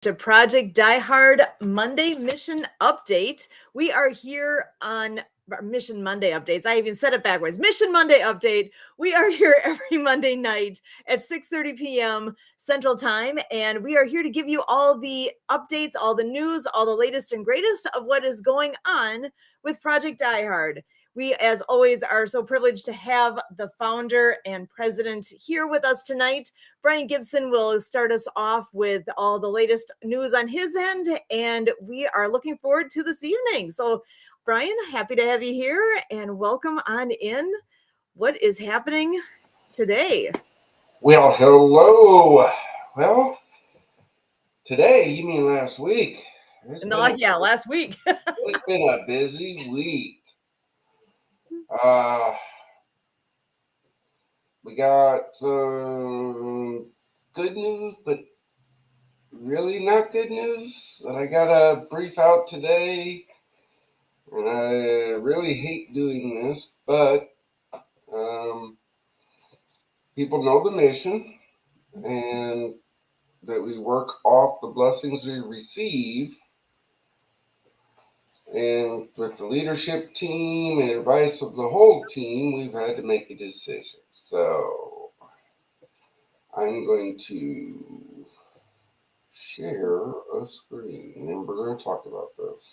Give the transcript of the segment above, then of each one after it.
to Project Diehard Monday Mission Update. We are here on Mission Monday updates. I even said it backwards. Mission Monday update. We are here every Monday night at 6:30 p.m. Central Time, and we are here to give you all the updates, all the news, all the latest and greatest of what is going on with Project Diehard. We, as always, are so privileged to have the founder and president here with us tonight. Brian Gibson will start us off with all the latest news on his end, and we are looking forward to this evening. So, Brian, happy to have you here, and welcome on in. What is happening today? Well, hello. Well, today, you mean last week? Last week. It's been a busy week. We got some good news, but really not good news that I got to brief out today. And I really hate doing this, but people know the mission and that we work off the blessings we receive. And with the leadership team and advice of the whole team, we've had to make a decision. So I'm going to share a screen and we're going to talk about this.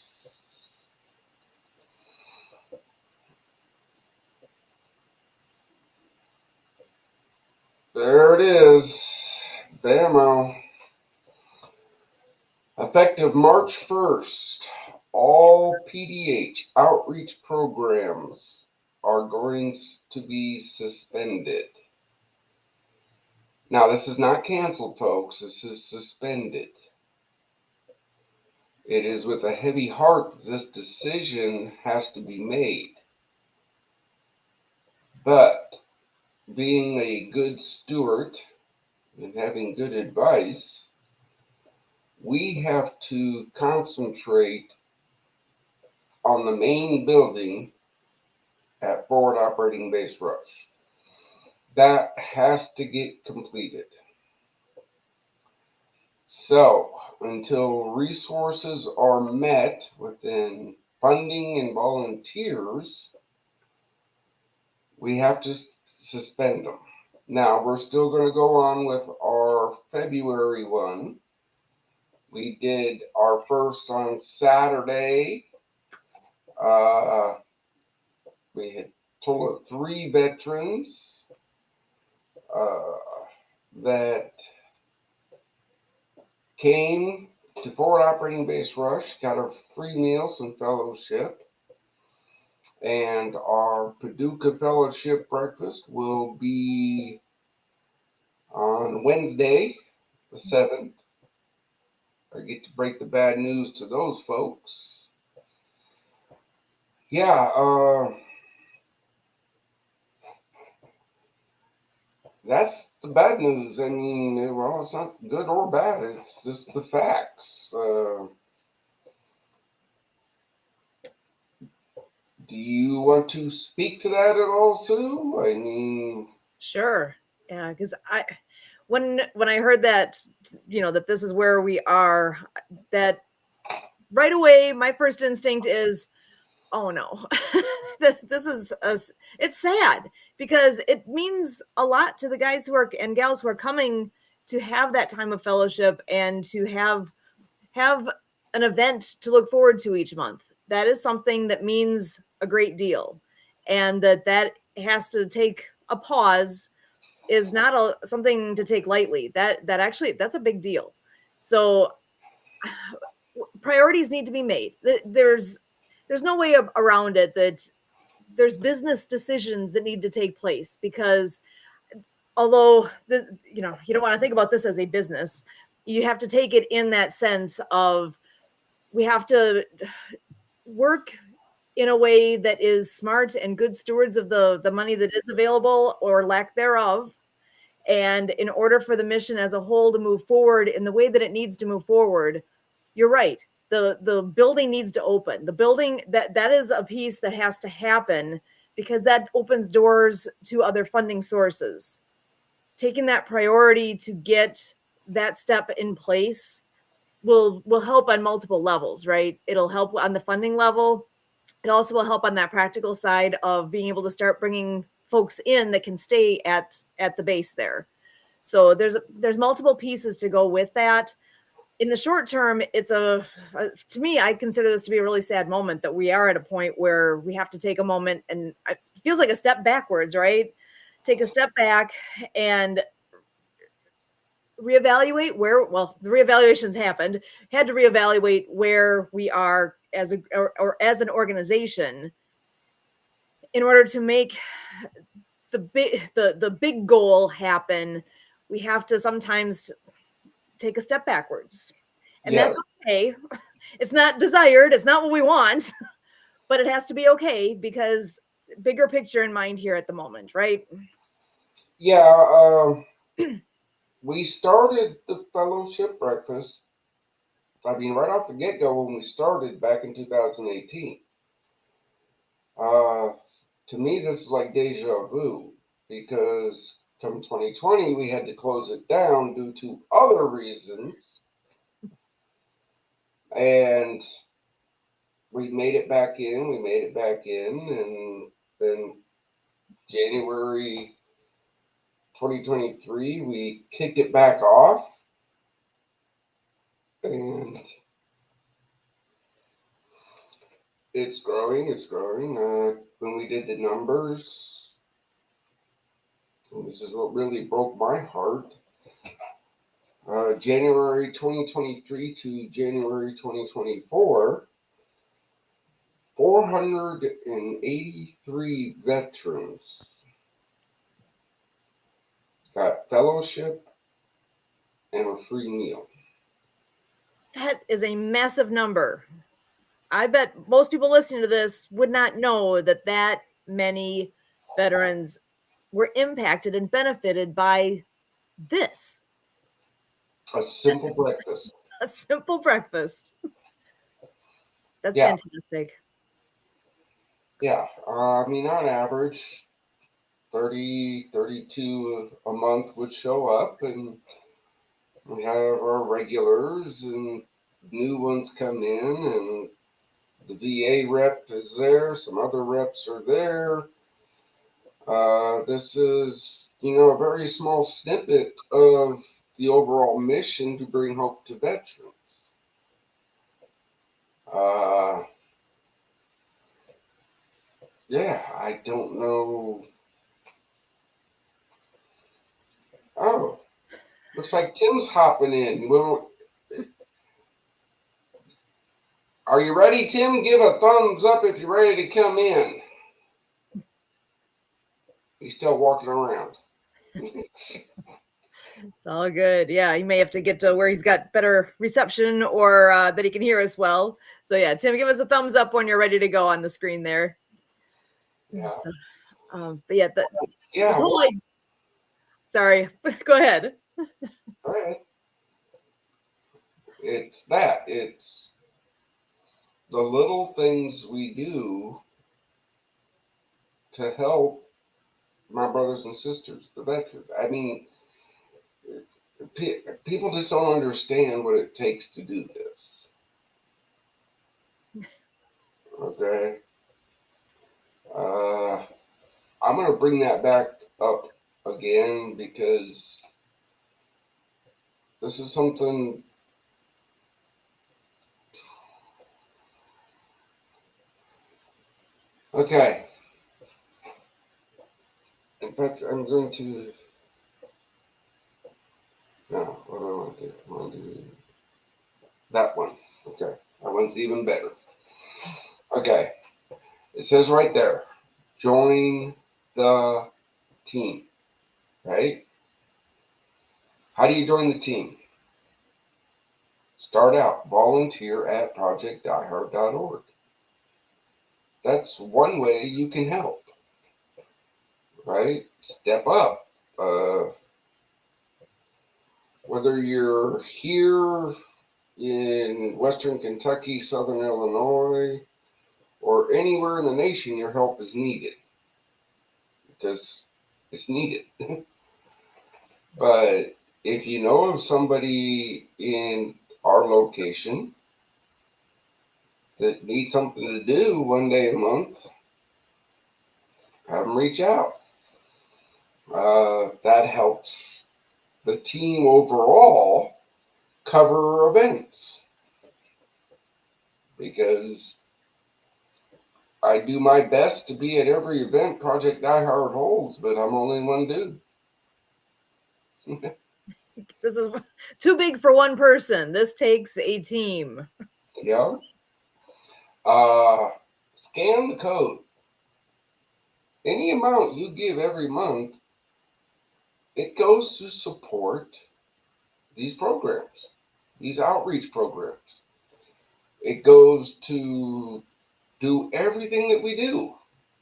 There it is. Bam. Effective March 1st, all Pdh outreach programs are going to be suspended. Now, this is not canceled, folks. This is suspended. It is with a heavy heart that this decision has to be made. But being a good steward and having good advice, we have to concentrate on the main building at Forward Operating Base Rush. That has to get completed. So, until resources are met within funding and volunteers, we have to suspend them. Now, we're still going to go on with our February one. We did our first on Saturday. We had a total of 3 veterans that came to Forward Operating Base Rush, got a free meal, some fellowship, and our Paducah Fellowship breakfast will be on Wednesday, the 7th. I get to break the bad news to those folks. Yeah, that's the bad news. I mean, well, it's not good or bad. It's just the facts. Do you want to speak to that at all, Sue? I mean, Sure. Yeah, because when I heard that, that this is where we are, that right away, my first instinct is, oh no, it's sad because it means a lot to the guys who are and gals who are coming to have that time of fellowship and to have an event to look forward to each month. That is something that means a great deal, and that has to take a pause is not something to take lightly. That's a big deal. So priorities need to be made. There's no way around it that there's business decisions that need to take place because although you don't want to think about this as a business, you have to take it in that sense of we have to work in a way that is smart and good stewards of the money that is available or lack thereof. And in order for the mission as a whole to move forward in the way that it needs to move forward, you're right. The building needs to open. The building that is a piece that has to happen because that opens doors to other funding sources. Taking that priority to get that step in place will help on multiple levels, right? It'll help on the funding level. It also will help on that practical side of being able to start bringing folks in that can stay at the base there. So there's multiple pieces to go with that. In the short term, it's to me, I consider this to be a really sad moment that we are at a point where we have to take a moment, and it feels like a step backwards, right? Take a step back and reevaluate the reevaluations happened, had to reevaluate where we are as or as an organization in order to make the big goal happen. We have to sometimes take a step backwards, and Yeah, that's okay. It's not desired, it's not what we want, but it has to be okay because bigger picture in mind here at the moment, right? yeah. We started the fellowship breakfast. I mean, right off the get go when we started back in 2018. Uh, to me, this is like deja vu because come 2020, we had to close it down due to other reasons. And we made it back in, and then January 2023, we kicked it back off. And it's growing, it's growing. When we did the numbers, and this is what really broke my heart. January 2023 to January 2024, 483 veterans got fellowship and a free meal. That is a massive number. I bet most people listening to this would not know that many veterans were impacted and benefited by this. A simple breakfast. A simple breakfast. That's Yeah, fantastic. yeah. I mean, on average, 30, 32 a month would show up, and we have our regulars, and new ones come in, and the VA rep is there. Some other reps are there. This is, a very small snippet of the overall mission to bring hope to veterans. Uh, yeah, I don't know. Oh, looks like Tim's hopping in. Well, are you ready, Tim? Give a thumbs up if you're ready to come in. He's still walking around. It's all good. Yeah, he may have to get to where he's got better reception or that he can hear us well. So yeah, Tim, give us a thumbs up when you're ready to go on the screen there. Yeah. So, but yeah, Yeah. this whole sorry, go ahead. All right. It's that. It's the little things we do to help my brothers and sisters, the veterans. I mean, people just don't understand what it takes to do this. Okay. Uh, I'm going to bring that back up again because this is something. Okay. In fact, I'm going to. No, what do I want to do? I want to do that one. Okay. That one's even better. Okay. It says right there, join the team, right? How do you join the team? Start out, volunteer at projectdiehard.org. That's one way you can help, right? Step up. Whether you're here in Western Kentucky, Southern Illinois, or anywhere in the nation, your help is needed because it's needed. But if you know of somebody in our location that need something to do one day a month, have them reach out. That helps the team overall cover events, because I do my best to be at every event Project Die Hard holds, but I'm only one dude. This is too big for one person. This takes a team. Yeah. Scan the code. Any amount you give every month, it goes to support these programs, these outreach programs. It goes to do everything that we do.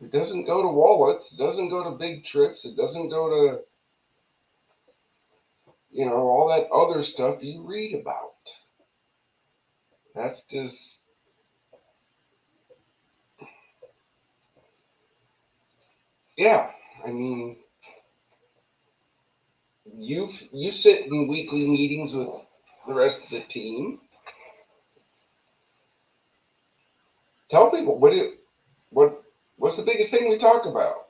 It doesn't go to wallets. It doesn't go to big trips. It doesn't go to, all that other stuff you read about. That's just, yeah. I mean, you sit in weekly meetings with the rest of the team. Tell people what's the biggest thing we talk about.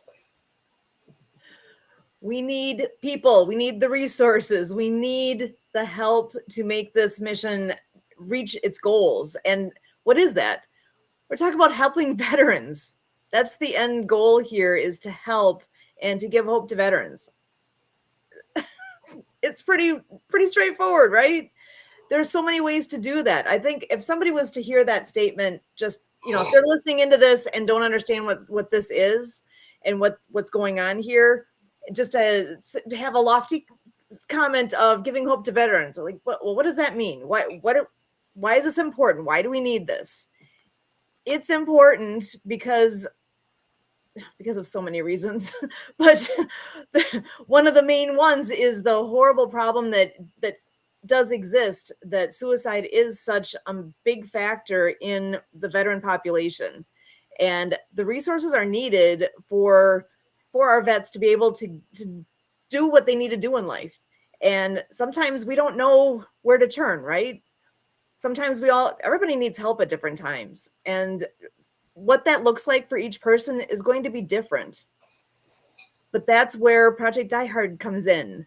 We need people. We need the resources. We need the help to make this mission reach its goals. And what is that? We're talking about helping veterans. That's the end goal here, is to help and to give hope to veterans. It's pretty straightforward, right? There's so many ways to do that. I think if somebody was to hear that statement, just, if they're listening into this and don't understand what this is and what's going on here, just to have a lofty comment of giving hope to veterans, like, what does that mean? Why is this important? Why do we need this? It's important because of so many reasons, but one of the main ones is the horrible problem that does exist, that suicide is such a big factor in the veteran population, and the resources are needed for our vets to be able to do what they need to do in life. And sometimes we don't know where to turn, right? Sometimes everybody needs help at different times, and what that looks like for each person is going to be different. But that's where Project Die Hard comes in.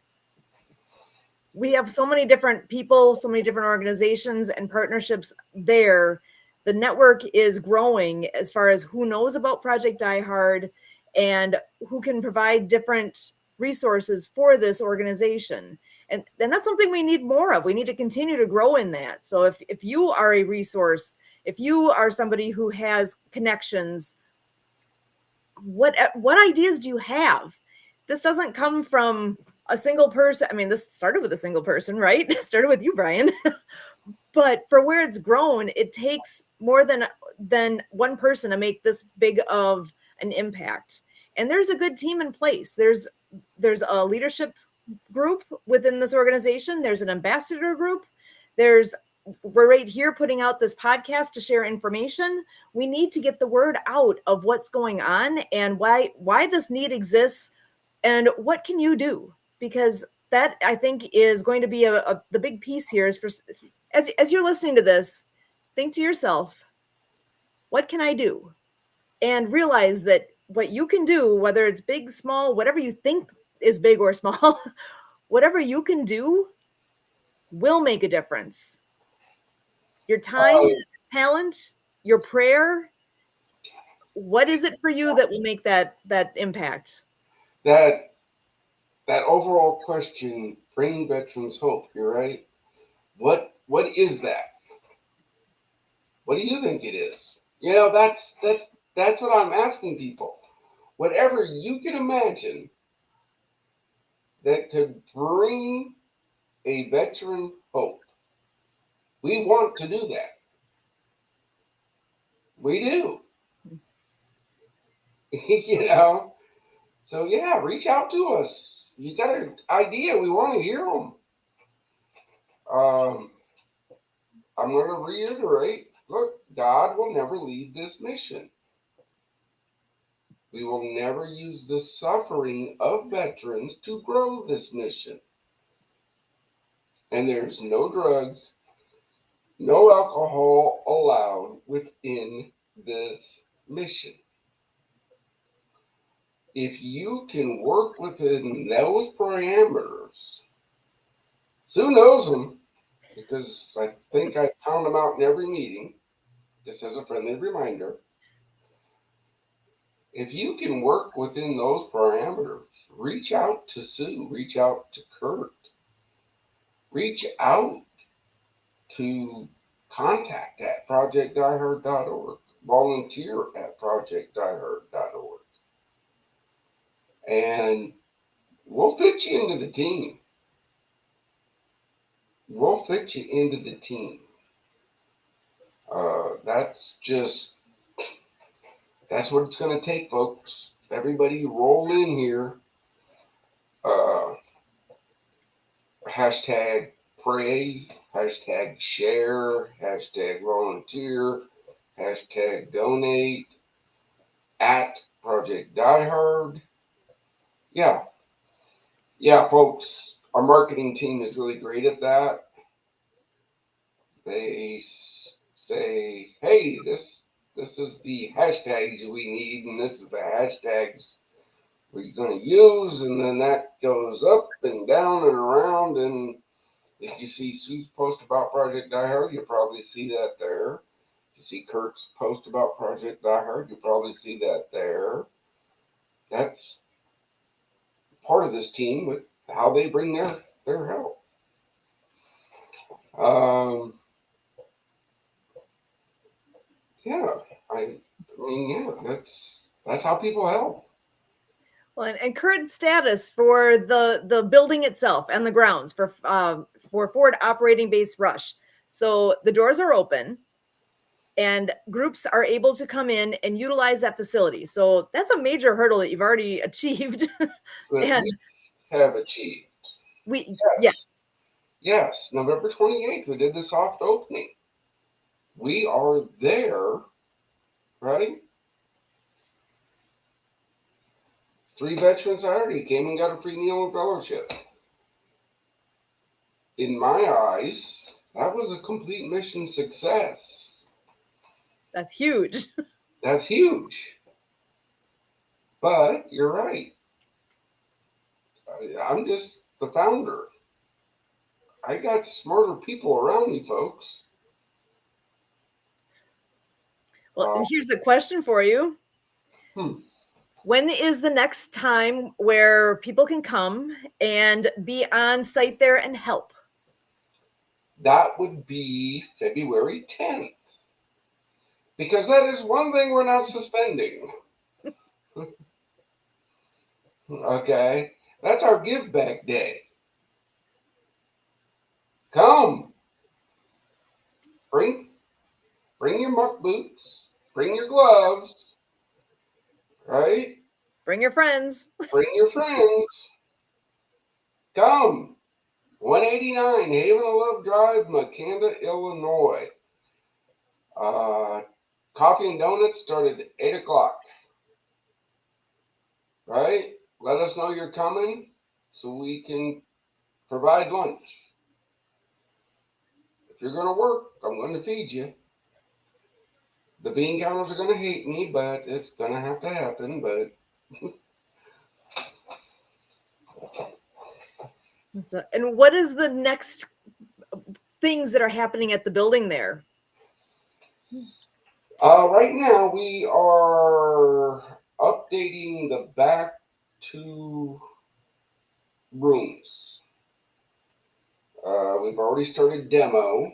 We have so many different people, so many different organizations and partnerships there. The network is growing as far as who knows about Project Die Hard and who can provide different resources for this organization. And that's something we need more of. We need to continue to grow in that. So if you are a resource, if you are somebody who has connections, what ideas do you have? This doesn't come from a single person. I mean, this started with a single person, right? It started with you, Brian. But for where it's grown, it takes more than one person to make this big of an impact. And there's a good team in place. There's a leadership group within this organization. There's an ambassador group. We're right here putting out this podcast to share information. We need to get the word out of what's going on and why this need exists and what can you do? Because that, I think, is going to be the big piece here, is for, as you're listening to this, think to yourself, what can I do? And realize that what you can do, whether it's big, small, whatever you think is big or small, whatever you can do will make a difference. Your time, talent, your prayer, what is it for you that will make that impact? That overall question, bring veterans hope. You're right. What is that? What do you think it is? That's what I'm asking people. Whatever you can imagine that could bring a veteran hope. We want to do that. We do. So yeah, reach out to us. You got an idea? We want to hear them. I'm going to reiterate. Look, God will never leave this mission. We will never use the suffering of veterans to grow this mission. And there's no drugs, No alcohol allowed within this mission. If you can work within those parameters, Sue knows them because I think I count them out in every meeting, just as a friendly reminder. If you can work within those parameters, reach out to Sue, reach out to Kurt, reach out to contact at projectdiehard.org, volunteer at projectdiehard.org, and we'll fit you into the team. We'll fit you into the team. That's what it's going to take, folks. Everybody roll in here. Uh, hashtag pray, hashtag share, hashtag volunteer, hashtag donate at Project Diehard. Yeah, yeah, folks. Our marketing team is really great at that. They say, "Hey, this is the hashtags we need, and this is the hashtags we're going to use," and then that goes up and down and around. And if you see Sue's post about Project Diehard, you probably see that there. If you see Kurt's post about Project Diehard, you probably see that there. That's part of this team with how they bring their help. Yeah, I mean, yeah, that's how people help. Well, and current status for the building itself and the grounds for forward operating base Rush. So the doors are open, and groups are able to come in and utilize that facility. So that's a major hurdle that you've already achieved. That we And have achieved. yes, Yes, November 28th, we did the soft opening. We are there, right? 3 veterans already came and got a free meal and fellowship. In my eyes, that was a complete mission success. that's huge. That's huge. But you're right. I'm just the founder. I got smarter people around me, folks. Well, and here's a question for you. When is the next time where people can come and be on site there and help? That would be February 10th. Because that is one thing we're not suspending. Okay? That's our give back day. Come. Bring your muck boots. Bring your gloves. Right? Bring your friends. Bring your friends. Come. 189 Haven of Love Drive, Makanda, Illinois. Coffee and donuts start at 8 o'clock. Right? Let us know you're coming so we can provide lunch. If you're going to work, I'm going to feed you. The bean counters are going to hate me, but it's going to have to happen. But And what is the next things that are happening at the building there? Right now, we are updating the back 2 rooms. We've already started demo.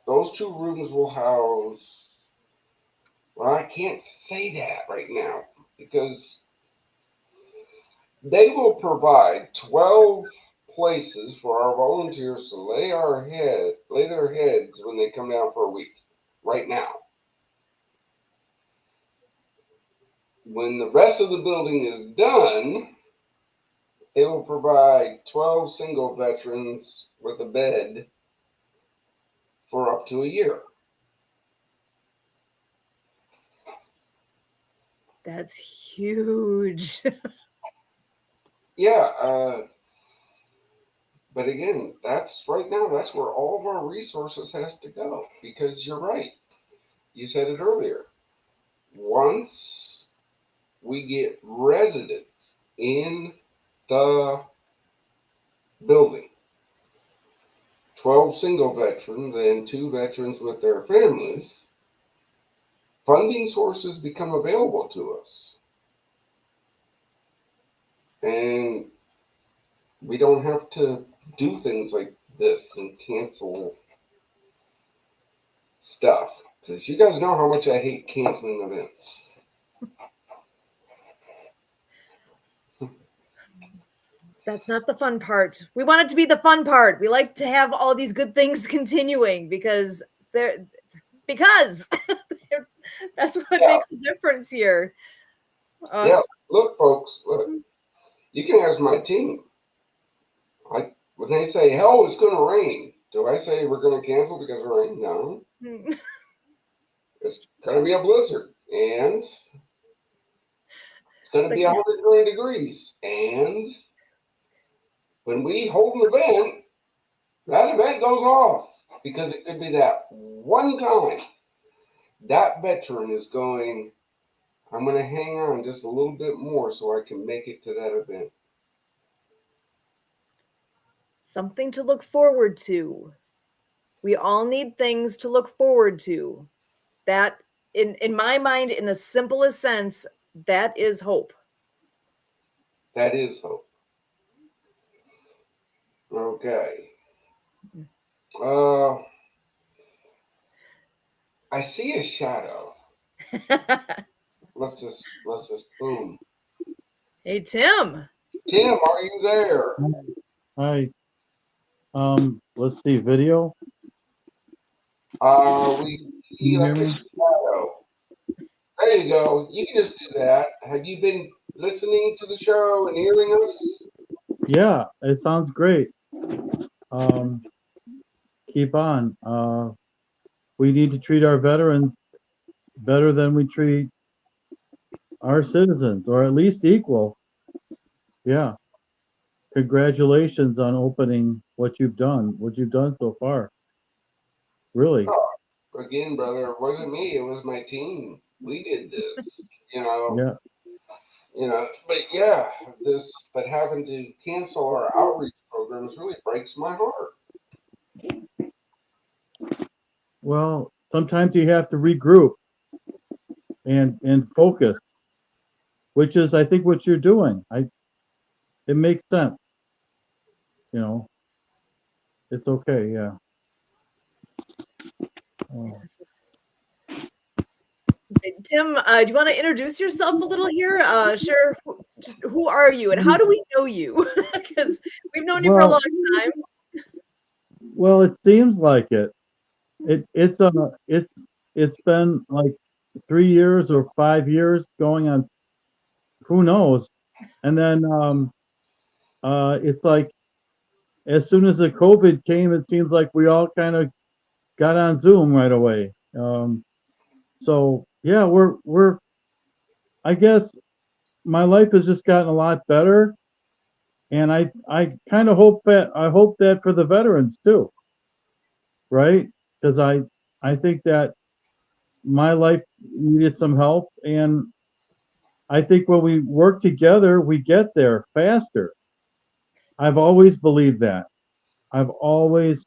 Those 2 rooms will house. Well, I can't say that right now because they will provide 12 places for our volunteers to lay their heads when they come down for a week. Right now. When the rest of the building is done, it will provide 12 single veterans with a bed for up to a year. That's huge. Yeah, but again, that's right now, that's where all of our resources has to go, because you're right. You said it earlier. Once we get residents in the building, 12 single veterans and 2 veterans with their families, funding sources become available to us. And we don't have to do things like this and cancel stuff. Because you guys know how much I hate canceling events. That's not the fun part. We want it to be the fun part. We like to have all these good things continuing because because that's what makes a difference here. Yeah, look, folks, look. You can ask my team. When they say, hell, it's going to rain, do I say we're going to cancel because of rain? No. It's going to be a blizzard. And it's going to be 120 degrees. And when we hold an event, that event goes off. Because it could be that one time that veteran is going, I'm going to hang on just a little bit more so I can make it to that event. Something to look forward to. We all need things to look forward to. That, in my mind, in the simplest sense, that is hope. That is hope. Okay. I see a shadow. Let's just boom. Hey, Tim. Tim, are you there? Hi. Let's see, video. We see like a shadow. There you go. You can just do that. Have you been listening to the show and hearing us? Yeah, it sounds great. Keep on. We need to treat our veterans better than we treat our citizens, or at least equal. Yeah. Congratulations on opening what you've done so far. Really. Oh, again, brother, it wasn't me. It was my team. We did this. Yeah. But having to cancel our outreach programs really breaks my heart. Well, sometimes you have to regroup and focus, which is, I think, what you're doing. It makes sense. It's okay. Yeah. Tim, do you want to introduce yourself a little here? Share who are you and how do we know you? Because we've known you for a long time. Well, it seems like it. It's been like 3 years or 5 years going on, who knows. And then it's like as soon as the COVID came, it seems like we all kind of got on Zoom right away. So yeah, we're I guess my life has just gotten a lot better, and I kind of hope that for the veterans too, right? Because I think that my life needed some help, and I think when we work together, we get there faster. I've always believed that. I've always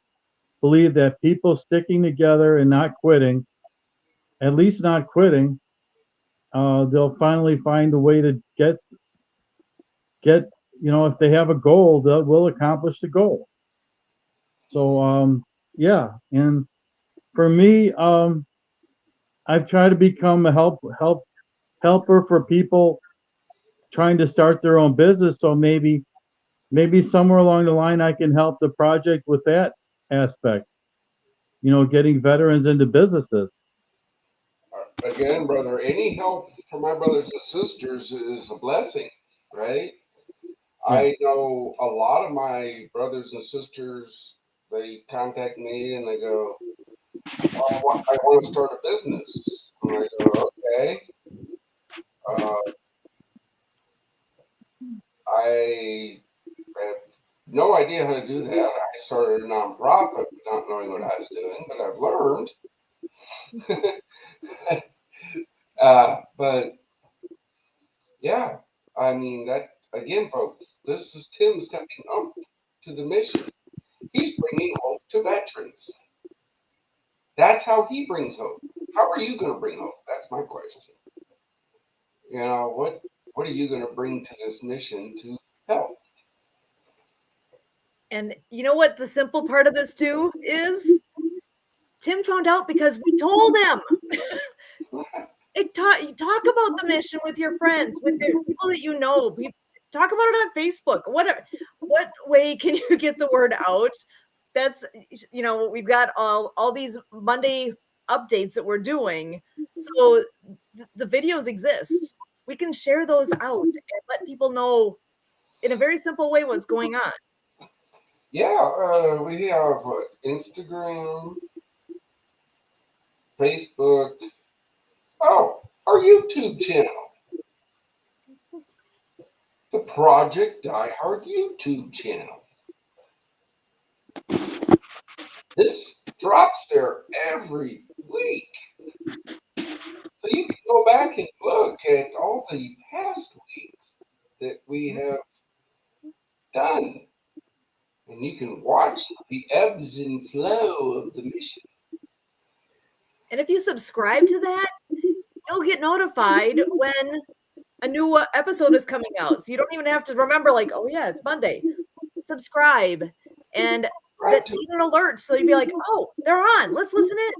believed that people sticking together and not quitting, at least not quitting, they'll finally find a way to get if they have a goal, will accomplish the goal. So yeah, and for me, I've tried to become a helper for people trying to start their own business. So maybe somewhere along the line I can help the project with that aspect. Getting veterans into businesses. Again, brother, any help from my brothers and sisters is a blessing, right? Yeah. I know a lot of my brothers and sisters, they contact me and they go, I want to start a business. And I go, okay. I have no idea how to do that. I started a nonprofit not knowing what I was doing, but I've learned. But yeah, I mean, that again, folks, this is Tim stepping up to the mission. He's bringing hope to veterans. That's how he brings hope. How are you going to bring hope? That's my question. You know, what are you going to bring to this mission to help? And you know what the simple part of this too is? Tim found out because we told him. You talk about the mission with your friends, with the people that you know. Talk about it on Facebook. What way can you get the word out? That's we've got all these Monday updates that we're doing. So the videos exist. We can share those out and let people know in a very simple way what's going on. Yeah, we have Instagram, Facebook. Oh, our YouTube channel, the Project Die Hard YouTube channel. This drops there every week. So you can go back and look at all the past weeks that we have done. And you can watch the ebbs and flow of the mission. And if you subscribe to that, you'll get notified when a new episode is coming out. So you don't even have to remember, like, oh yeah, it's Monday. Subscribe and that need an alert. So you'd be like, oh, they're on. Let's listen in.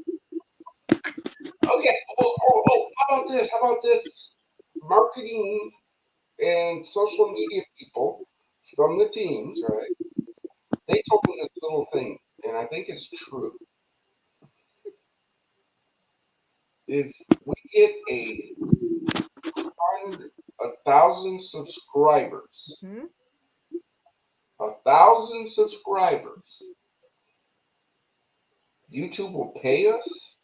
Okay. How about this? How about this? Marketing and social media people from the teams, right? They told me this little thing, and I think it's true. If we get 1,000 subscribers, Mm-hmm. 1,000 subscribers, YouTube will pay us.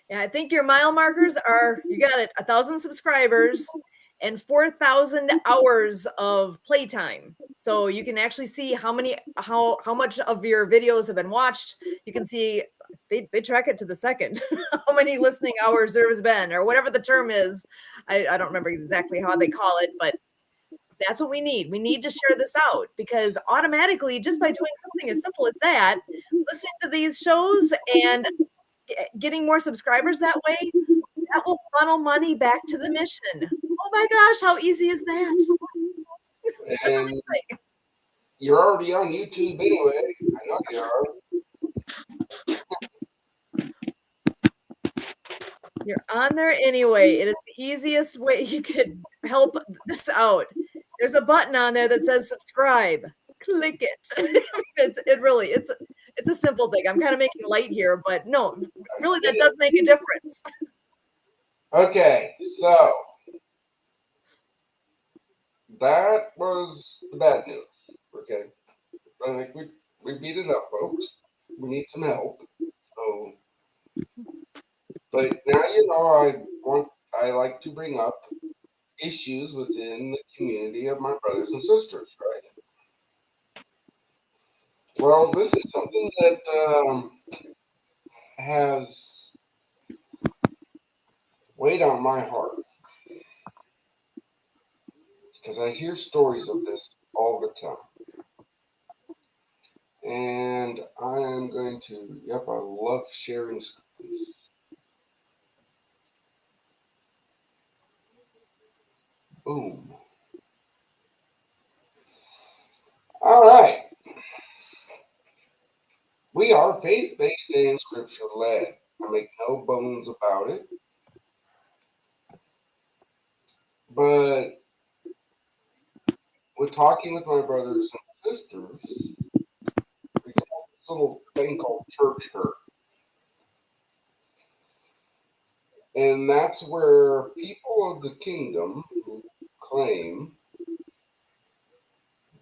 Yeah, I think your mile markers are, you got it, 1,000 subscribers and 4,000 hours of playtime. So you can actually see how much of your videos have been watched. You can see they track it to the second, how many listening hours there has been, or whatever the term is. I don't remember exactly how they call it, but that's what we need. We need to share this out because automatically, just by doing something as simple as that, listening to these shows and getting more subscribers that way, that will funnel money back to the mission. Oh my gosh, how easy is that? And you're already on YouTube anyway. I know you are. You're on there anyway. It is the easiest way you could help this out. There's a button on there that says subscribe. Click it. It's a simple thing. I'm kind of making light here, but no, really that does make a difference. Okay, so that was the bad news. Okay, I think we beat it up, folks. We need some help. So, but now you know I like to bring up issues within the community of my brothers and sisters, right? Well, this is something that has weighed on my heart because I hear stories of this all the time. And I am going to, I love sharing screens. Boom. All right. We are faith-based and scripture-led. I make no bones about it. But with talking with my brothers and sisters, we got this little thing called church hurt. And that's where people of the kingdom who claim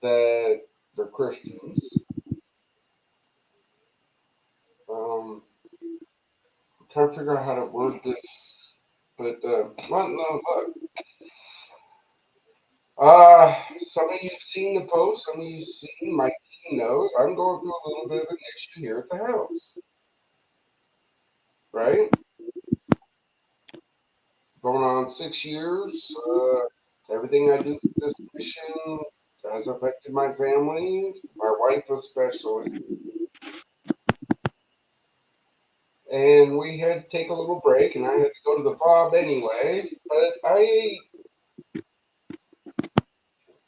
that they're Christians, I'm trying to figure out how to word this, but well, no, look. Some of you've seen the post, some of you've seen, my team knows I'm going through a little bit of an issue here at the house. Right? Going on 6 years. Everything I do for this mission has affected my family, my wife especially. And we had to take a little break, and I had to go to the fob anyway. But I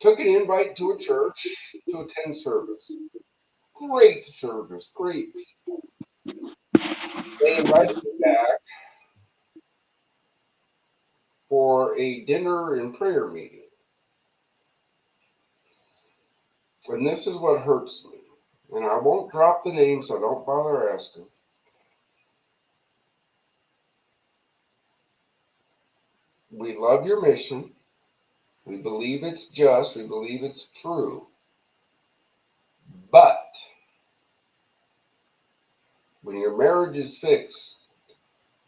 took an invite to a church to attend service. Great service, great people. They invited me back for a dinner and prayer meeting. And this is what hurts me. And I won't drop the name, so don't bother asking. We love your mission. We believe it's just. We believe it's true. But when your marriage is fixed,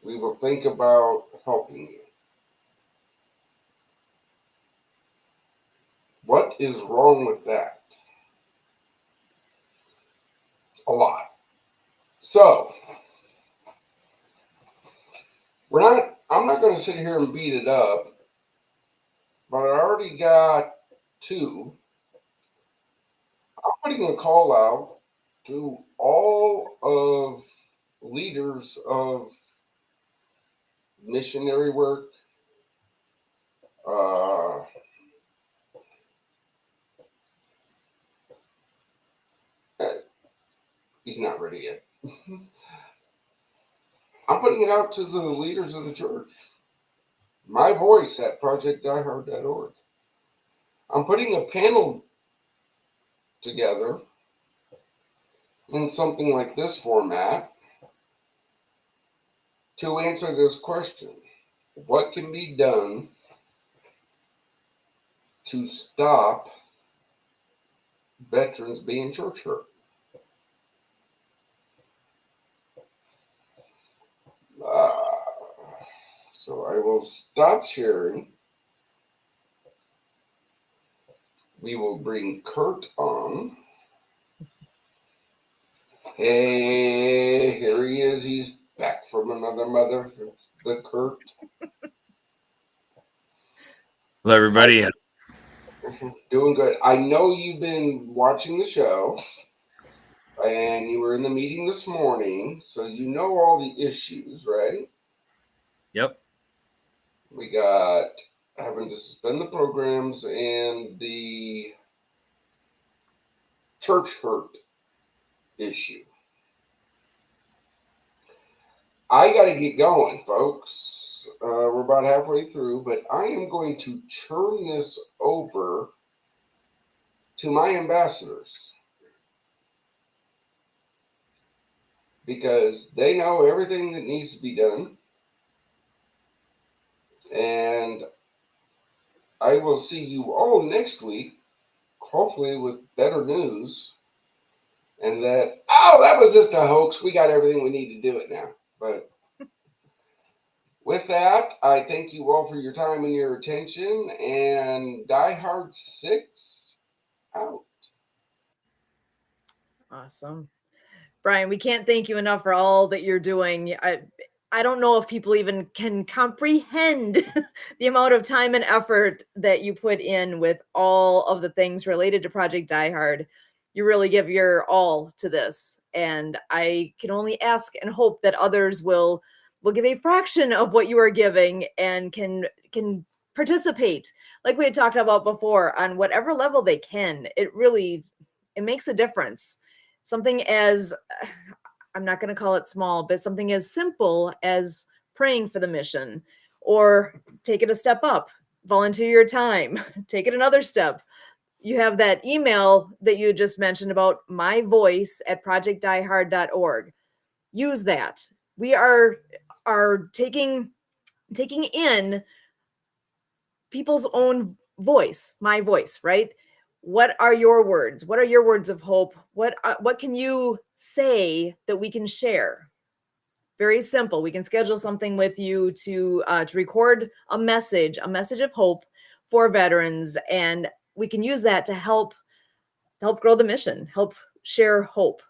we will think about helping you. What is wrong with that? A lot. So, I'm not going to sit here and beat it up, but I already got 2. I'm putting a call out to all of leaders of missionary work, he's not ready yet. I'm putting it out to the leaders of the church. My voice at ProjectDieHard.org. I'm putting a panel together in something like this format to answer this question. What can be done to stop veterans being church hurt? So I will stop sharing. We will bring Kurt on. Hey, here he is. He's back from another mother. It's the Kurt. Hello, everybody. Doing good. I know you've been watching the show, and you were in the meeting this morning, so you know all the issues, right? Yep. We got having to suspend the programs and the church hurt issue. I got to get going, folks. We're about halfway through, but I am going to turn this over to my ambassadors because they know everything that needs to be done. And I will see you all next week, hopefully with better news. And that was just a hoax. We got everything we need to do it now. But with that, I thank you all for your time and your attention. And Die Hard 6 out. Awesome. Brian, we can't thank you enough for all that you're doing. I don't know if people even can comprehend the amount of time and effort that you put in with all of the things related to Project Die Hard. You really give your all to this. And I can only ask and hope that others will give a fraction of what you are giving and can participate, like we had talked about before, on whatever level they can. It makes a difference. Something as, I'm not going to call it small, but something as simple as praying for the mission, or take it a step up, volunteer your time, take it another step. You have that email that you just mentioned about my voice at projectdiehard.org. Use that. We are taking in people's own voice, my voice, right? What are your words? What are your words of hope? What can you say that we can share? Very simple. We can schedule something with you to record a message of hope for veterans, and we can use that to help grow the mission, help share hope.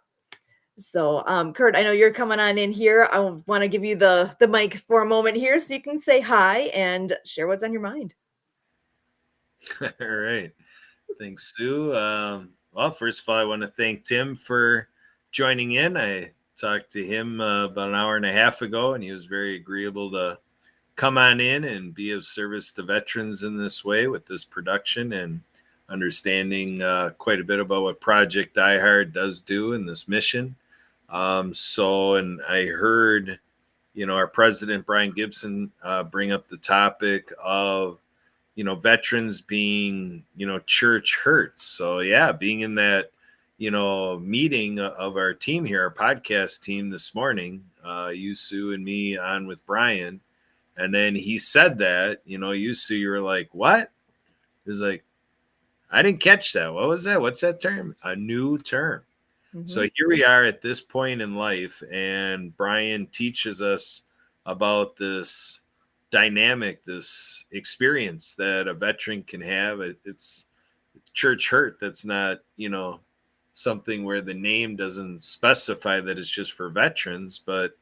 So, Kurt, I know you're coming on in here. I want to give you the mic for a moment here so you can say hi and share what's on your mind. All right. Thanks, Sue. Well, first of all, I want to thank Tim for joining in. I talked to him about an hour and a half ago, and he was very agreeable to come on in and be of service to veterans in this way with this production and understanding quite a bit about what Project Die Hard does do in this mission. And I heard, our president, Brian Gibson, bring up the topic of, veterans being, church hurts. So yeah, being in that, meeting of our team here, our podcast team this morning, you, Sue, and me on with Brian. And then he said that, you, Sue, you were like, what? It was like, I didn't catch that. What was that? What's that term? A new term. Mm-hmm. So here we are at this point in life, and Brian teaches us about this dynamic, this experience that a veteran can have. It's church hurt. That's not, something where the name doesn't specify that it's just for veterans, but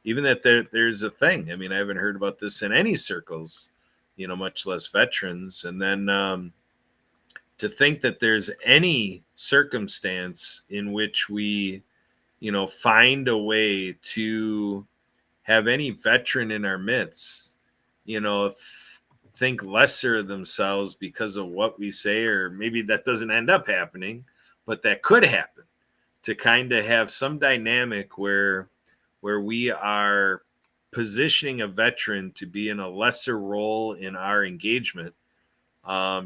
even that there's a thing. I mean, I haven't heard about this in any circles, much less veterans. And then to think that there's any circumstance in which we, find a way to have any veteran in our midst, think lesser of themselves because of what we say, or maybe that doesn't end up happening, but that could happen, to kind of have some dynamic where we are positioning a veteran to be in a lesser role in our engagement,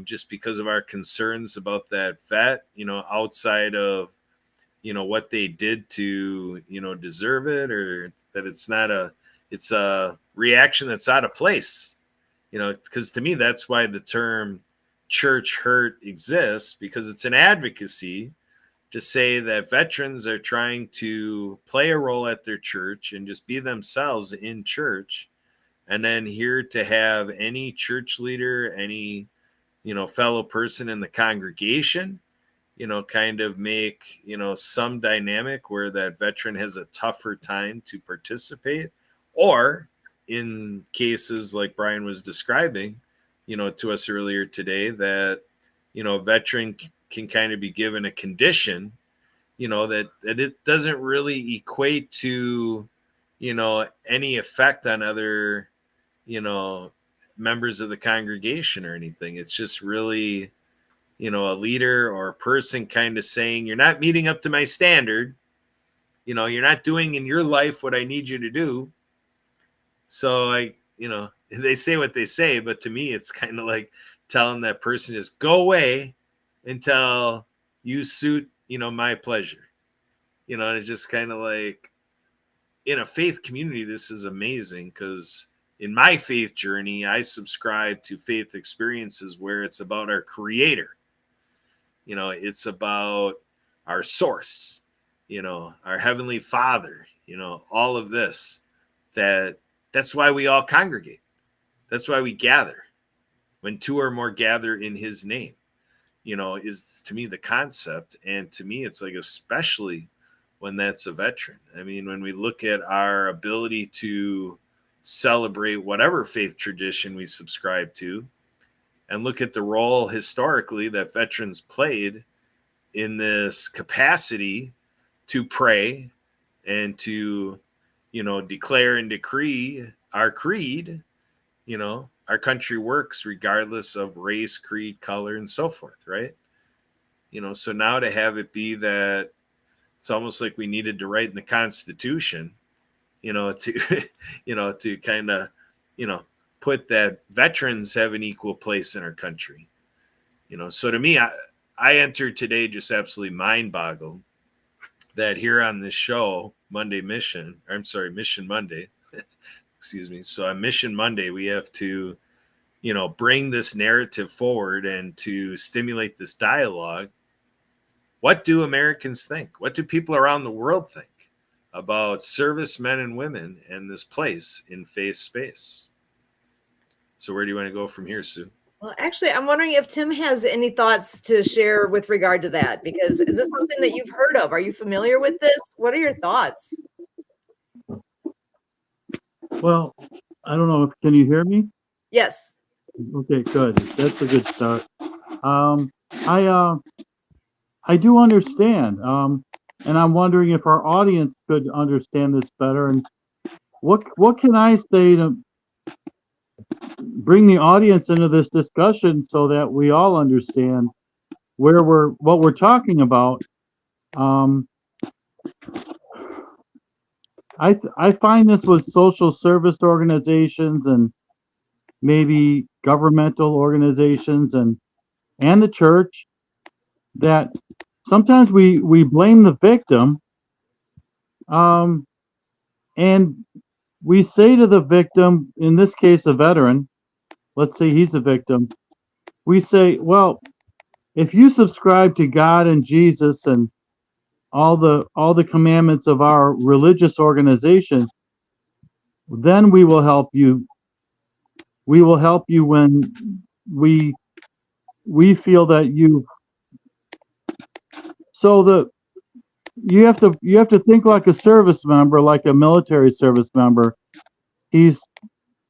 just because of our concerns about that vet, outside of, what they did to, deserve it, or that it's a reaction that's out of place, because to me, that's why the term church hurt exists, because it's an advocacy to say that veterans are trying to play a role at their church and just be themselves in church. And then here to have any church leader, any, fellow person in the congregation, kind of make, some dynamic where that veteran has a tougher time to participate, or in cases like Brian was describing, to us earlier today, that, a veteran can kind of be given a condition, that it doesn't really equate to, any effect on other, members of the congregation or anything. It's just really, a leader or a person kind of saying, you're not meeting up to my standard. You're not doing in your life what I need you to do. So they say what they say, but to me, it's kind of like telling that person, just go away until you suit, my pleasure. And it's just kind of like, in a faith community, this is amazing, because in my faith journey, I subscribe to faith experiences where it's about our creator. It's about our source, our heavenly Father, all of this. That's why we all congregate. That's why we gather. When two or more gather in his name, is to me the concept. And to me, it's like, especially when that's a veteran. I mean, when we look at our ability to celebrate whatever faith tradition we subscribe to, and look at the role historically that veterans played in this capacity to pray and to, declare and decree our creed, our country works regardless of race, creed, color, and so forth, right? So now to have it be that it's almost like we needed to write in the Constitution, to kind of, put that veterans have an equal place in our country. So to me, I entered today just absolutely mind-boggled that here on this show, Mission Monday, excuse me. So on Mission Monday, we have to, bring this narrative forward and to stimulate this dialogue. What do Americans think? What do people around the world think about servicemen and women and this place in faith space? So where do you want to go from here, Sue? Well, actually, I'm wondering if Tim has any thoughts to share with regard to that, because is this something that you've heard of? Are you familiar with this? What are your thoughts? Well, I don't know. Can you hear me? Yes. Okay, good. That's a good start. I do understand, and I'm wondering if our audience could understand this better. And what can I say to bring the audience into this discussion so that we all understand what we're talking about? Um, I find this with social service organizations and maybe governmental organizations and the church, that sometimes we blame the victim, um, and we say to the victim, in this case a veteran, let's say he's a victim, we say, well, if you subscribe to God and Jesus and all the commandments of our religious organization, then we will help you. We will help you when we feel that you. So you have to think like a service member, like a military service member. He's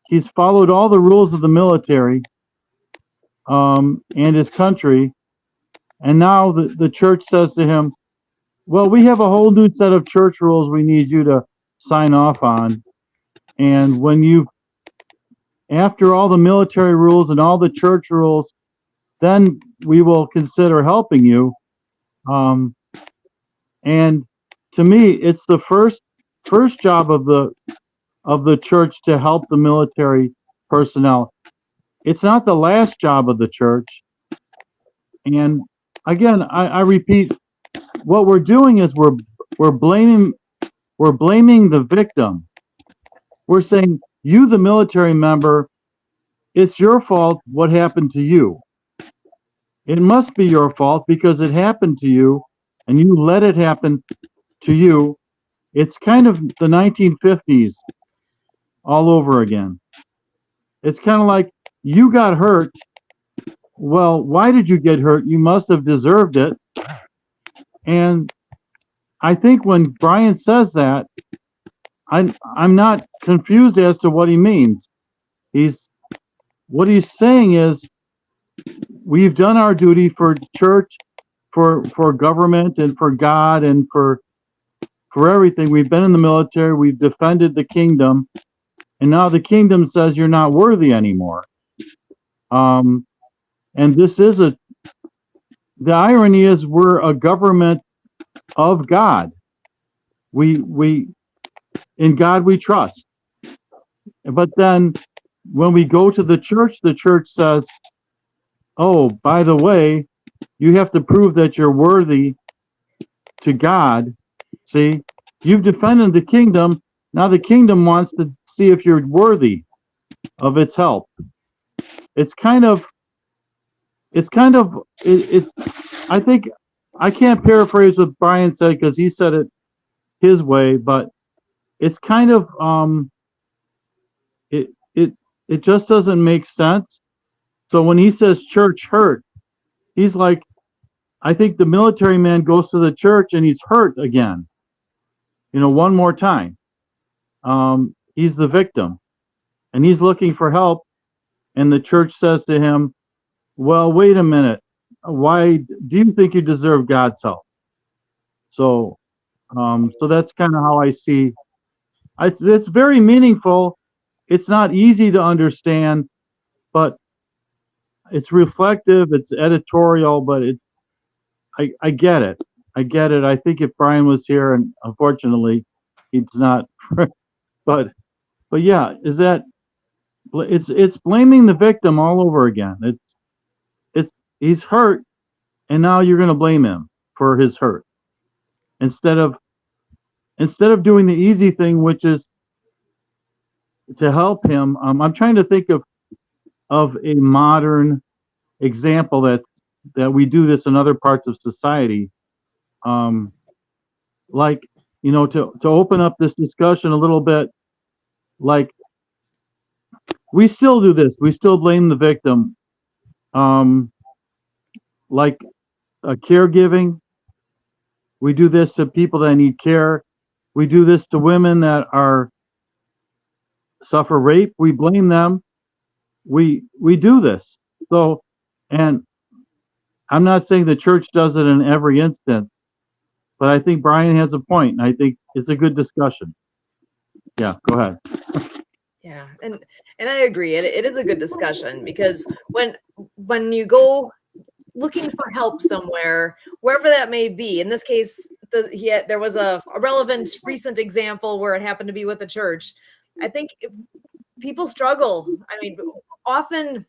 he's followed all the rules of the military, and his country, and now the church says to him, well, we have a whole new set of church rules we need you to sign off on. And after all the military rules and all the church rules, then we will consider helping you. And to me, it's the first job of the church to help the military personnel. It's not the last job of the church. And again, I repeat, what we're doing is we're blaming the victim. We're saying, you, the military member, it's your fault what happened to you. It must be your fault because it happened to you and you let it happen to you. It's kind of the 1950s all over again. It's kind of like, you got hurt. Well, why did you get hurt? You must have deserved it. And I think when Brian says that, I'm not confused as to what he means. What he's saying is, we've done our duty for church, for government, and for God, and for everything. We've been in the military. We've defended the kingdom, and now the kingdom says you're not worthy anymore. And the irony is, we're a government of God. In God we trust. But then when we go to the church says, oh, by the way, you have to prove that you're worthy to God. See, you've defended the kingdom. Now the kingdom wants to see if you're worthy of its help. It's kind of, I think, I can't paraphrase what Brian said because he said it his way, but it's kind of, it just doesn't make sense. So when he says church hurt, he's like, I think the military man goes to the church and he's hurt again, one more time. He's the victim and he's looking for help. And the church says to him, well, wait a minute. Why do you think you deserve God's help? So that's kind of how I see. It's very meaningful. It's not easy to understand, but it's reflective. It's editorial, but I get it. I get it. I think if Brian was here, and unfortunately he's not, but yeah, it's blaming the victim all over again. He's hurt, and now you're going to blame him for his hurt instead of doing the easy thing, which is to help him. I'm trying to think of a modern example that we do this in other parts of society. Like, to open up this discussion a little bit, like, we still do this. We still blame the victim um, like caregiving. We do this to people that need care. We do this to women that are suffer rape. We blame them. We do this. So, and I'm not saying the church does it in every instance, but I think Brian has a point, and I think it's a good discussion. Yeah, go ahead. Yeah, and I agree. It is a good discussion because when you go looking for help somewhere, wherever that may be. In this case, there was a relevant recent example where it happened to be with the church. I think people struggle. I mean, I often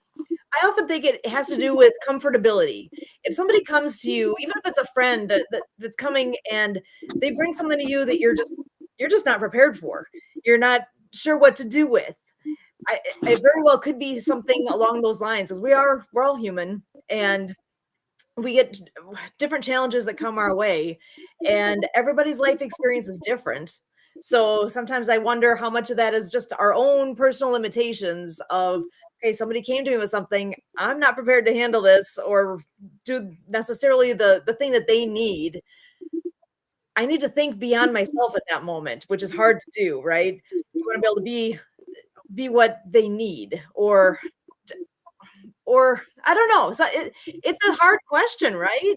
think it has to do with comfortability. If somebody comes to you, even if it's a friend that's coming and they bring something to you that you're just not prepared for, you're not sure what to do with. It very well could be something along those lines, because we're all human, and we get different challenges that come our way, and everybody's life experience is different. So sometimes I wonder how much of that is just our own personal limitations of, hey, somebody came to me with something, I'm not prepared to handle this or do necessarily the thing that they need. I need to think beyond myself at that moment, which is hard to do, right? You want to be able to be what they need, or I don't know. So it's a hard question, right?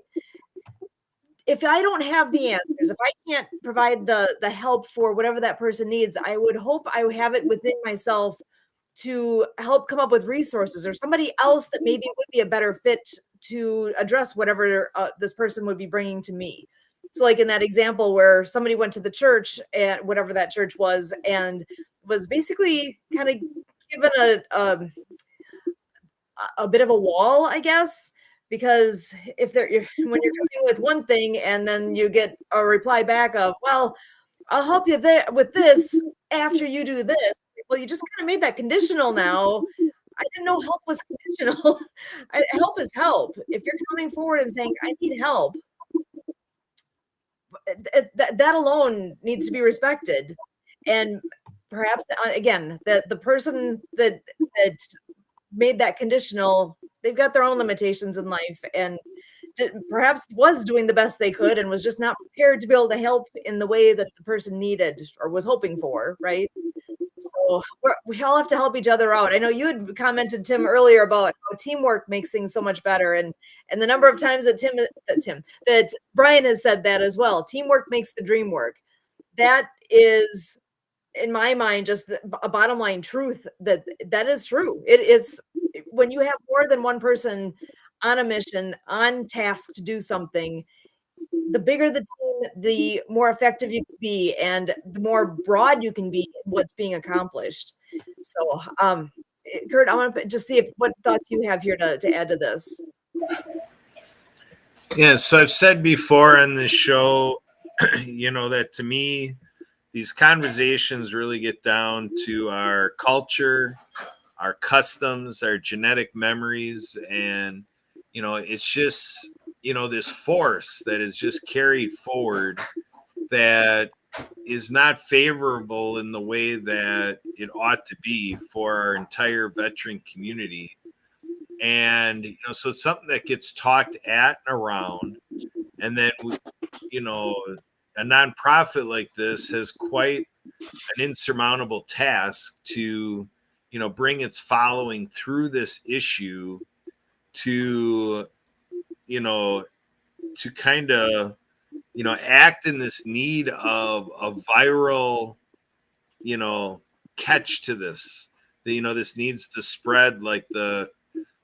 If I don't have the answers, if I can't provide the help for whatever that person needs, I would hope I have it within myself to help come up with resources or somebody else that maybe would be a better fit to address whatever this person would be bringing to me. So like in that example where somebody went to the church, and whatever that church was, and was basically kind of given a bit of a wall, I guess, because when you're coming with one thing and then you get a reply back of, well, I'll help you there with this after you do this. Well, you just kind of made that conditional now. I didn't know help was conditional. Help is help. If you're coming forward and saying, I need help, that alone needs to be respected. And perhaps, again, the person that made that conditional, they've got their own limitations in life, and perhaps was doing the best they could and was just not prepared to be able to help in the way that the person needed or was hoping for, right? So we all have to help each other out. I know you had commented, Tim, earlier about how teamwork makes things so much better, and the number of times that Brian has said that as well. Teamwork makes the dream work. That is, in my mind, just a bottom line truth that is true. It is, when you have more than one person on a mission, on task to do something, the bigger the team, the more effective you can be, and the more broad you can be in what's being accomplished. So, Kurt, I want to just see what thoughts you have here to add to this. Yeah, so I've said before on this show, that to me, these conversations really get down to our culture, our customs, our genetic memories, and it's just this force that is just carried forward that is not favorable in the way that it ought to be for our entire veteran community. And so it's something that gets talked at and around, and then a nonprofit like this has quite an insurmountable task to bring its following through this issue to kind of act in this need of a viral catch to this. This needs to spread like the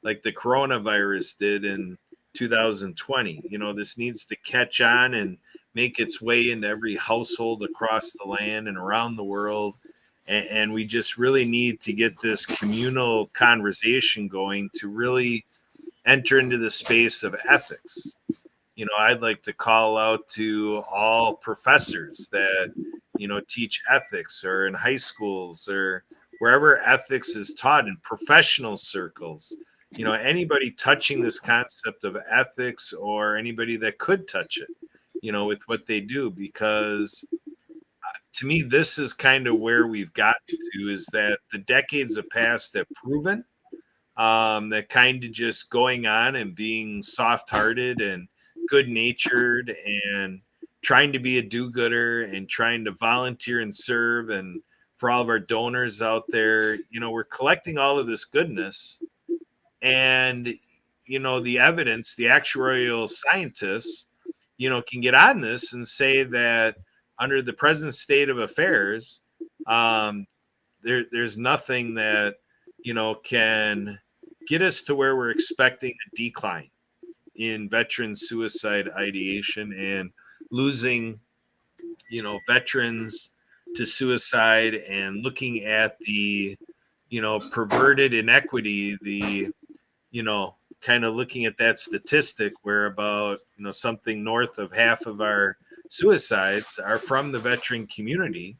coronavirus did in 2020. This needs to catch on and make its way into every household across the land and around the world. And we just really need to get this communal conversation going to really enter into the space of ethics. I'd like to call out to all professors that, teach ethics, or in high schools or wherever ethics is taught, in professional circles. Anybody touching this concept of ethics, or anybody that could touch it, with what they do, because to me, this is kind of where we've gotten to, is that the decades of past have proven that kind of just going on and being soft-hearted and good-natured and trying to be a do-gooder and trying to volunteer and serve. And for all of our donors out there, we're collecting all of this goodness. And, the evidence, the actuarial scientists, can get on this and say that under the present state of affairs, there's nothing that, can get us to where we're expecting a decline in veteran suicide ideation and losing, veterans to suicide, and looking at the, perverted inequity, the, kind of looking at that statistic where about, something north of half of our suicides are from the veteran community.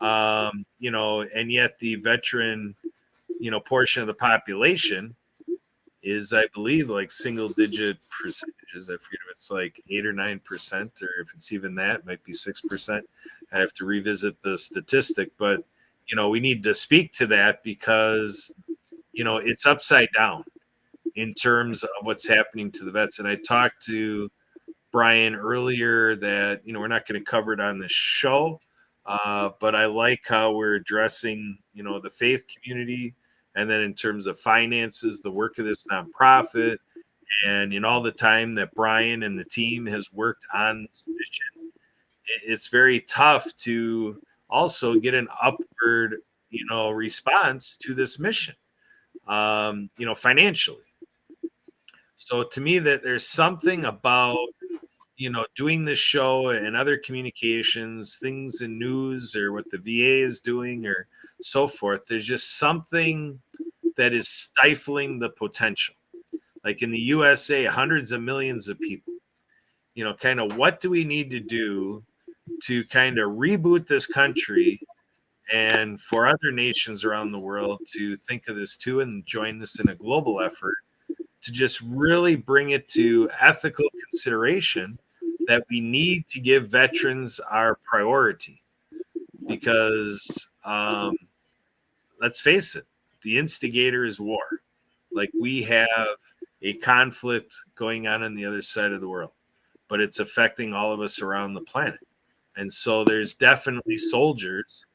And yet the veteran, portion of the population is, I believe, like single digit percentages. I forget if it's like 8 or 9%, or if it's even that, it might be 6%. I have to revisit the statistic, but, we need to speak to that because, it's upside down in terms of what's happening to the vets. And I talked to Brian earlier that, we're not going to cover it on the show, but I like how we're addressing, the faith community. And then in terms of finances, the work of this nonprofit, and in all the time that Brian and the team has worked on this mission, it's very tough to also get an upward, response to this mission, financially. So to me, that there's something about, doing this show and other communications, things in news or what the VA is doing or so forth. There's just something that is stifling the potential. Like in the USA, hundreds of millions of people, kind of what do we need to do to kind of reboot this country, and for other nations around the world to think of this too and join this in a global effort to just really bring it to ethical consideration that we need to give veterans our priority. Because let's face it, the instigator is war. Like, we have a conflict going on the other side of the world, but it's affecting all of us around the planet. And so there's definitely soldiers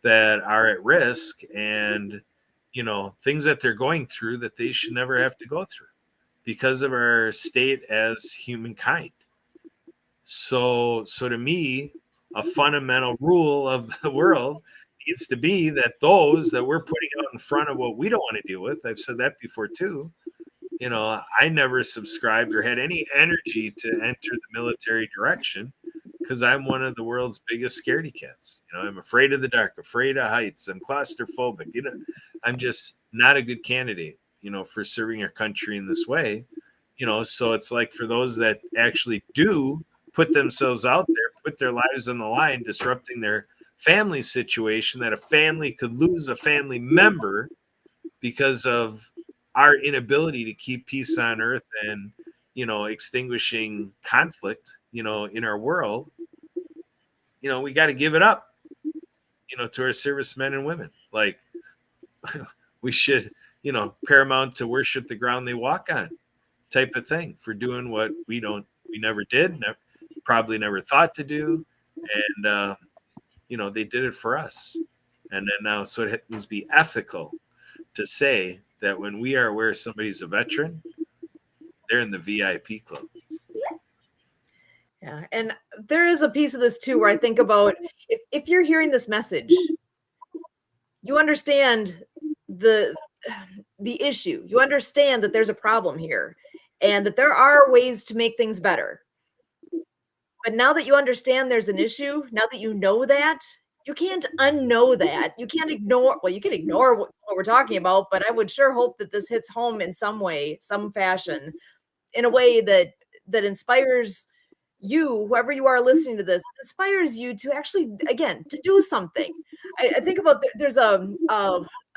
that are at risk, and, things that they're going through that they should never have to go through because of our state as humankind. So to me, a fundamental rule of the world needs to be that those that we're putting out in front of what we don't want to deal with, I've said that before too, I never subscribed or had any energy to enter the military direction because I'm one of the world's biggest scaredy cats. I'm afraid of the dark, afraid of heights, I'm claustrophobic. I'm just not a good candidate, for serving our country in this way. So it's like, for those that actually do put themselves out there, put their lives on the line, disrupting their family situation, that a family could lose a family member because of our inability to keep peace on earth and, extinguishing conflict, in our world, we got to give it up, to our servicemen and women. Like, we should, paramount to worship the ground they walk on type of thing, for doing what we never did, probably never thought to do. And, they did it for us. And then now, so it needs to be ethical to say that when we are aware somebody's a veteran, they're in the VIP club. Yeah. And there is a piece of this too, where I think about, if you're hearing this message, you understand the issue, you understand that there's a problem here and that there are ways to make things better. But now that you understand there's an issue, now that you know that, you can't unknow that. You can't ignore, well, you can ignore what we're talking about, but I would sure hope that this hits home in some way, some fashion, in a way that inspires you, whoever you are listening to this, inspires you to actually, again, to do something. I think about, there's a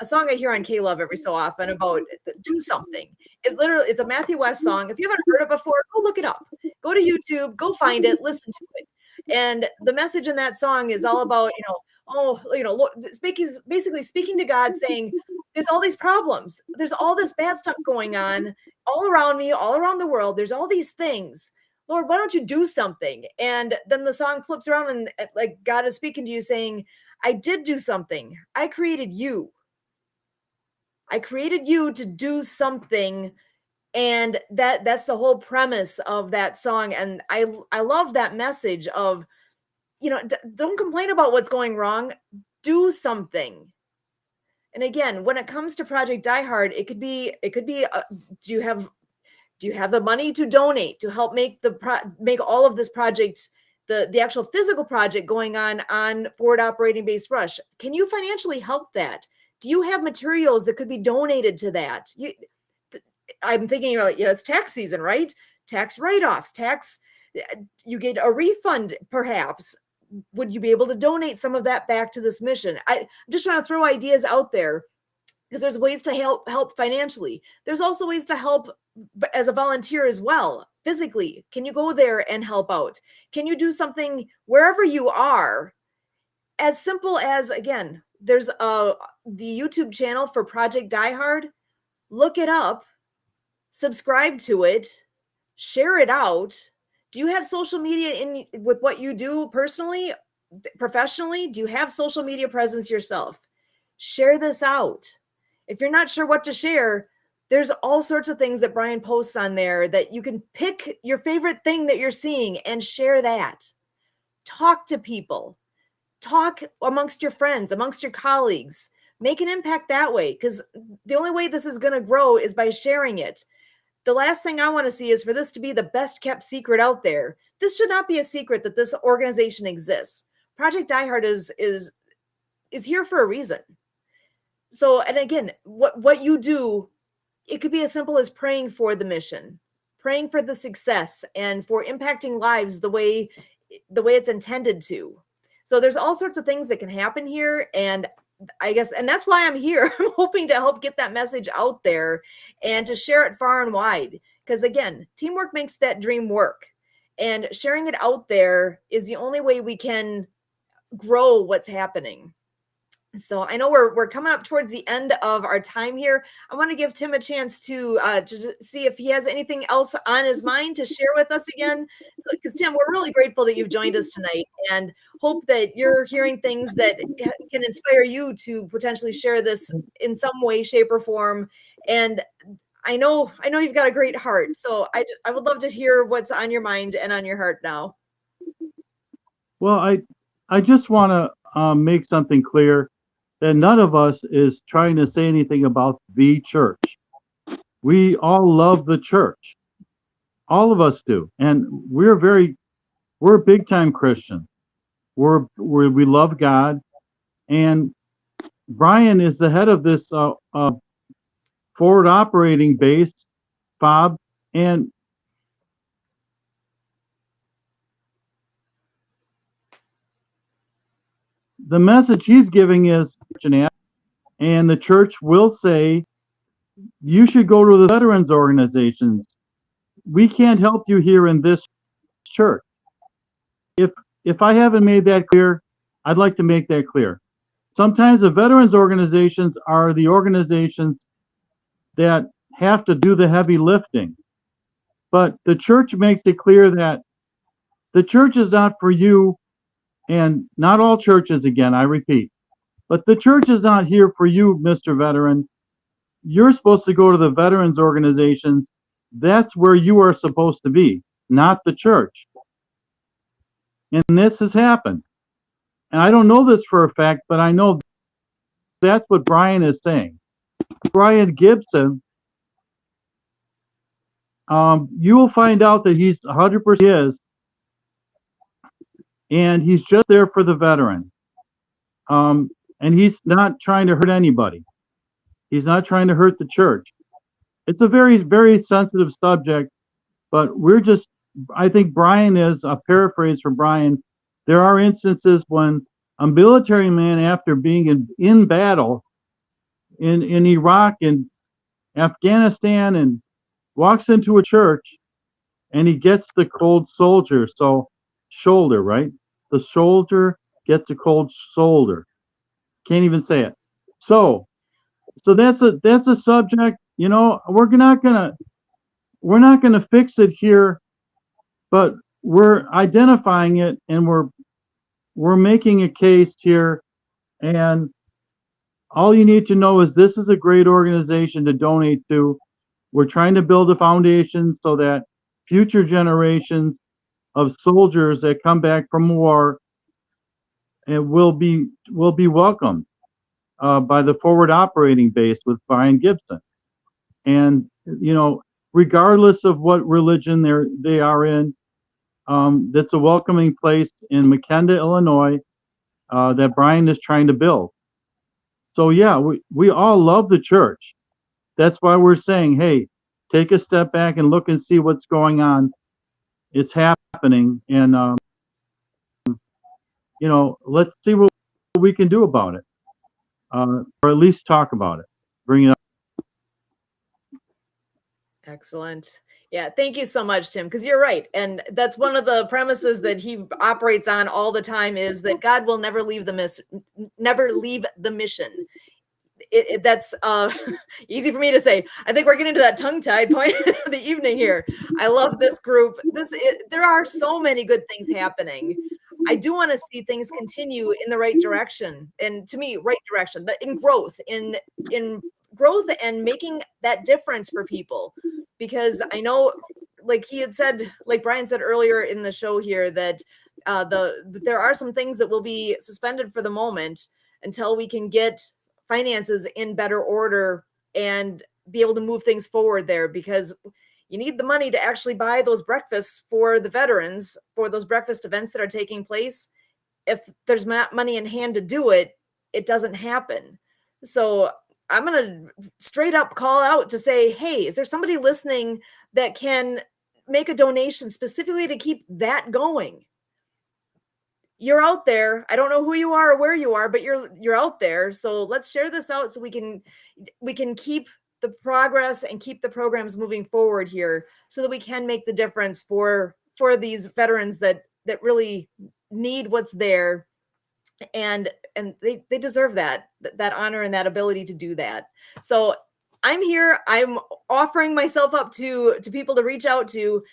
song I hear on K-Love every so often about do something. It's a Matthew West song. If you haven't heard it before, go look it up. Go to YouTube, go find it, listen to it. And the message in that song is all about, Lord, basically speaking to God, saying, there's all these problems. There's all this bad stuff going on all around me, all around the world. There's all these things. Lord, why don't you do something? And then the song flips around and like God is speaking to you saying, I did do something. I created you. I created you to do something. And that's the whole premise of that song. And I love that message of, don't complain about what's going wrong. Do something. And again, when it comes to Project Die Hard, it could be do you have the money to donate to help make make all of this project, the actual physical project going on Forward Operating Base Rush? Can you financially help that? Do you have materials that could be donated to that? I'm thinking, it's tax season, right? Tax write-offs, you get a refund perhaps. Would you be able to donate some of that back to this mission? I'm just trying to throw ideas out there because there's ways to help financially. There's also ways to help as a volunteer as well. Physically, can you go there and help out? Can you do something wherever you are? As simple as, again, there's the YouTube channel for Project Die Hard. Look it up, subscribe to it, share it out. Do you have social media with what you do personally, professionally? Do you have social media presence yourself? Share this out. If you're not sure what to share, there's all sorts of things that Brian posts on there that you can pick your favorite thing that you're seeing and share that. Talk to people. Talk amongst your friends, amongst your colleagues. Make an impact that way, because the only way this is going to grow is by sharing it. The last thing I want to see is for this to be the best kept secret out there. This should not be a secret that this organization exists. Project Die Hard is here for a reason. So, and again, what you do, it could be as simple as praying for the mission, praying for the success, and for impacting lives the way it's intended to. So there's all sorts of things that can happen here, and I guess, and that's why I'm here. I'm hoping to help get that message out there and to share it far and wide. Because again, teamwork makes that dream work. And sharing it out there is the only way we can grow what's happening. So I know we're coming up towards the end of our time here. I want to give Tim a chance to see if he has anything else on his mind to share with us again. Because Tim, we're really grateful that you've joined us tonight, and hope that you're hearing things that can inspire you to potentially share this in some way, shape, or form. And I know you've got a great heart. So I would love to hear what's on your mind and on your heart now. Well, I just want to make something clear, that none of us is trying to say anything about the church. We all love the church. All of us do. And we're big time Christians. We love God. And Brian is the head of this forward operating base, FOB. And the message he's giving is, and the church will say, you should go to the veterans organizations. We can't help you here in this church. If I haven't made that clear, I'd like to make that clear. Sometimes the veterans organizations are the organizations that have to do the heavy lifting. But the church makes it clear that the church is not for you. And not all churches, again, I repeat, but the church is not here for you, Mr. Veteran. You're supposed to go to the veterans organizations. That's where you are supposed to be, not the church. And this has happened. And I don't know this for a fact, but I know that's what Brian is saying. Brian Gibson, you will find out that he's 100% is, and he's just there for the veteran. And he's not trying to hurt anybody. He's not trying to hurt the church. It's a very, very sensitive subject, but I think Brian is a paraphrase for Brian. There are instances when a military man, after being in battle in Iraq and Afghanistan, and walks into a church and he gets the cold shoulder, right? The soldier gets a cold shoulder. Can't even say it. So so that's a subject. You know, we're not gonna fix it here, but we're identifying it, and we're making a case here. And all you need to know is this is a great organization to donate to. We're trying to build a foundation so that future generations of soldiers that come back from war and will be welcomed by the forward operating base with Brian Gibson. And you know, regardless of what religion they are in, that's a welcoming place in McKenda, Illinois, that Brian is trying to build. So yeah, we all love the church. That's why we're saying, hey, take a step back and look and see what's going on. It's happening, and you know, let's see what we can do about it, or at least talk about it, bring it up. Excellent. Yeah, thank you so much, Tim, because you're right. And that's one of the premises that he operates on all the time, is that God will never leave the mission. That's easy for me to say. I think we're getting to that tongue-tied point of the evening here. I love this group. There are so many good things happening. I do want to see things continue in the right direction. And to me, right direction, in growth, in growth and making that difference for people. Because I know, like he had said, like Brian said earlier in the show here, that there are some things that will be suspended for the moment until we can get finances in better order and be able to move things forward there, because you need the money to actually buy those breakfasts for the veterans, for those breakfast events that are taking place. If there's not money in hand to do it, it doesn't happen. So I'm going to straight up call out to say, hey, is there somebody listening that can make a donation specifically to keep that going? You're out there. I don't know who you are or where you are, but you're out there. So let's share this out so we can keep the progress and keep the programs moving forward here, so that we can make the difference for these veterans that really need what's there. And they deserve that honor and that ability to do that. So I'm here. I'm offering myself up to people to reach out to.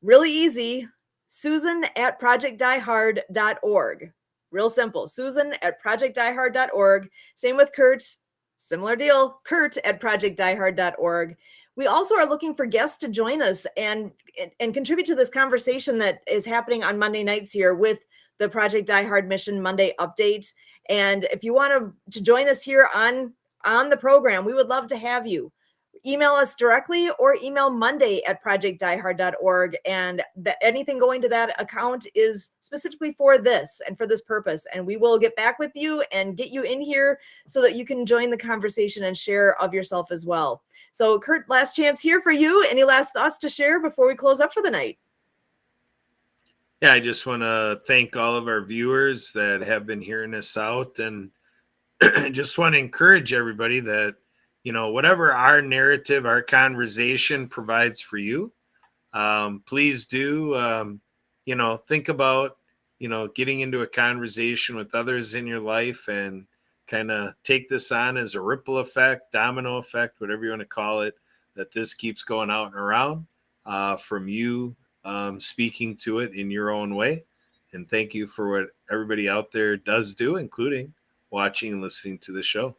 Really easy. Susan@projectdiehard.org. Real simple. Susan@projectdiehard.org. Same with Kurt. Similar deal. Kurt@projectdiehard.org. We also are looking for guests to join us and contribute to this conversation that is happening on Monday nights here with the Project Die Hard Mission Monday update. And if you want to join us here on the program, we would love to have you. Email us directly or email monday@projectdiehard.org. And anything going to that account is specifically for this and for this purpose. And we will get back with you and get you in here so that you can join the conversation and share of yourself as well. So Kurt, last chance here for you. Any last thoughts to share before we close up for the night? Yeah, I just want to thank all of our viewers that have been hearing us out, and just want to encourage everybody that, you know, whatever our narrative, our conversation provides for you, please do, you know, think about, you know, getting into a conversation with others in your life and kind of take this on as a ripple effect, domino effect, whatever you want to call it, that this keeps going out and around from you speaking to it in your own way. And thank you for what everybody out there does do, including watching and listening to the show.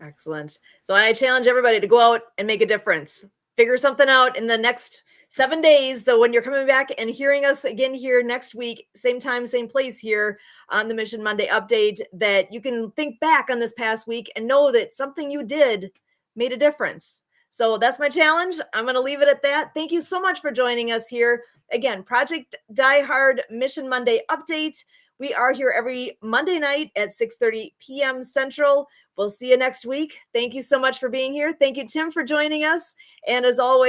Excellent. So I challenge everybody to go out and make a difference. Figure something out in the next 7 days, though, when you're coming back and hearing us again here next week, same time, same place here on the Mission Monday update, that you can think back on this past week and know that something you did made a difference. So that's my challenge. I'm going to leave it at that. Thank you so much for joining us here. Again, Project Die Hard Mission Monday update. We are here every Monday night at 6:30 p.m. Central. We'll see you next week. Thank you so much for being here. Thank you, Tim, for joining us. And as always,